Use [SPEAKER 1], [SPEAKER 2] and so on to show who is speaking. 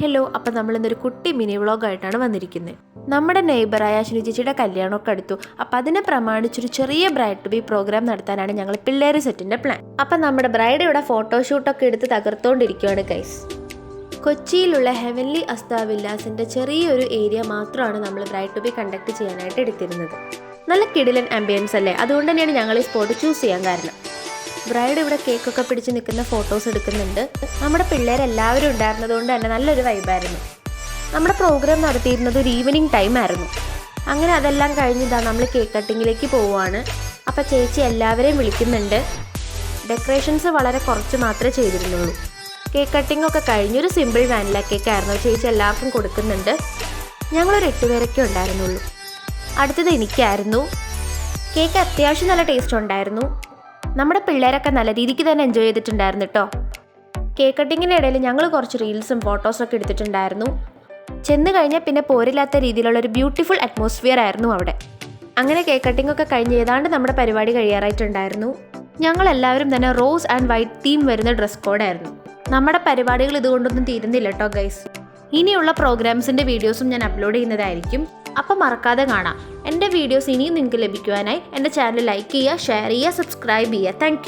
[SPEAKER 1] Hello, അപ്പം നമ്മളിന്നൊരു കുട്ടി mini വ്ളോഗായിട്ടാണ് വന്നിരിക്കുന്നത്. നമ്മുടെ നെയ്ബറായ അശ്വിനി ചേച്ചിയുടെ കല്യാണമൊക്കെ അടുത്തു. അപ്പം അതിനെ പ്രമാണിച്ചൊരു ചെറിയ ബ്രൈഡ് ടു ബി പ്രോഗ്രാം നടത്താനാണ് ഞങ്ങൾ പിള്ളേർ സെറ്റിൻ്റെ പ്ലാൻ. അപ്പം നമ്മുടെ ബ്രൈഡ് ഇവിടെ ഫോട്ടോഷൂട്ടൊക്കെ എടുത്ത് തകർത്തുകൊണ്ടിരിക്കുകയാണ് ഗൈസ്. കൊച്ചിയിലുള്ള ഹെവൻലി അസ്ത വില്ലാസിൻ്റെ ചെറിയൊരു ഏരിയ മാത്രമാണ് നമ്മൾ ബ്രൈഡ് ടു ബി കണ്ടക്ട് ചെയ്യാനായിട്ട് എടുത്തിരുന്നത്. നല്ല കിടിലൻ ആംബിയൻസ് അല്ലേ, അതുകൊണ്ട് തന്നെയാണ് ഞങ്ങൾ ഈ സ്പോട്ട് ചൂസ് ചെയ്യാൻ കാരണം. ബ്രൈഡ് ഇവിടെ കേക്കൊക്കെ പിടിച്ച് നിൽക്കുന്ന ഫോട്ടോസ് എടുക്കുന്നുണ്ട്. നമ്മുടെ പിള്ളേരെല്ലാവരും ഉണ്ടായിരുന്നതുകൊണ്ട് തന്നെ നല്ലൊരു വൈബായിരുന്നു. നമ്മുടെ പ്രോഗ്രാം നടത്തിയിരുന്നത് ഒരു ഈവനിങ് ടൈം ആയിരുന്നു. അങ്ങനെ അതെല്ലാം കഴിഞ്ഞിതാണ് നമ്മൾ കേക്ക് കട്ടിങ്ങിലേക്ക് പോവുകയാണ്. അപ്പോൾ ചേച്ചി എല്ലാവരെയും വിളിക്കുന്നുണ്ട്. ഡെക്കറേഷൻസ് വളരെ കുറച്ച് മാത്രമേ ചെയ്തിരുന്നുള്ളൂ. കേക്ക് കട്ടിംഗ് ഒക്കെ കഴിഞ്ഞൊരു സിമ്പിൾ വാനില കേക്കായിരുന്നു ചേച്ചി എല്ലാവർക്കും കൊടുക്കുന്നുണ്ട്. ഞങ്ങളൊരു 8 പേരൊക്കെ ഉണ്ടായിരുന്നുള്ളൂ. അടുത്തത് എനിക്കായിരുന്നു. കേക്ക് അത്യാവശ്യം നല്ല ടേസ്റ്റ് ഉണ്ടായിരുന്നു. നമ്മുടെ പിള്ളേരൊക്കെ നല്ല രീതിക്ക് തന്നെ എൻജോയ് ചെയ്തിട്ടുണ്ടായിരുന്നു കേട്ടോ. കേക്ക് കട്ടിങ്ങിൻ്റെ ഇടയിൽ ഞങ്ങൾ കുറച്ച് റീൽസും ഫോട്ടോസൊക്കെ എടുത്തിട്ടുണ്ടായിരുന്നു. ചെന്ന് കഴിഞ്ഞാൽ പിന്നെ പോരില്ലാത്ത രീതിയിലുള്ളൊരു ബ്യൂട്ടിഫുൾ അറ്റ്മോസ്ഫിയർ ആയിരുന്നു അവിടെ. അങ്ങനെ കേക്ക് കട്ടിംഗ് ഒക്കെ കഴിഞ്ഞ് ഏതാണ്ട് നമ്മുടെ പരിപാടി കഴിയാറായിട്ടുണ്ടായിരുന്നു. ഞങ്ങളെല്ലാവരും തന്നെ റോസ് ആൻഡ് വൈറ്റ് തീം വരുന്ന ഡ്രസ് കോഡായിരുന്നു. നമ്മുടെ പരിപാടികൾ ഇതുകൊണ്ടൊന്നും തീരുന്നില്ല കേട്ടോ ഗൈസ്. ഇനിയുള്ള പ്രോഗ്രാംസിൻ്റെ വീഡിയോസും ഞാൻ അപ്ലോഡ് ചെയ്യുന്നതായിരിക്കും. അപ്പം മറക്കാതെ കാണാം. എൻ്റെ വീഡിയോസ് ഇനിയും നിങ്ങൾക്ക് ലഭിക്കുവാനായി എൻ്റെ ചാനൽ ലൈക്ക് ചെയ്യുക, ഷെയർ ചെയ്യുക, സബ്സ്ക്രൈബ് ചെയ്യുക. താങ്ക്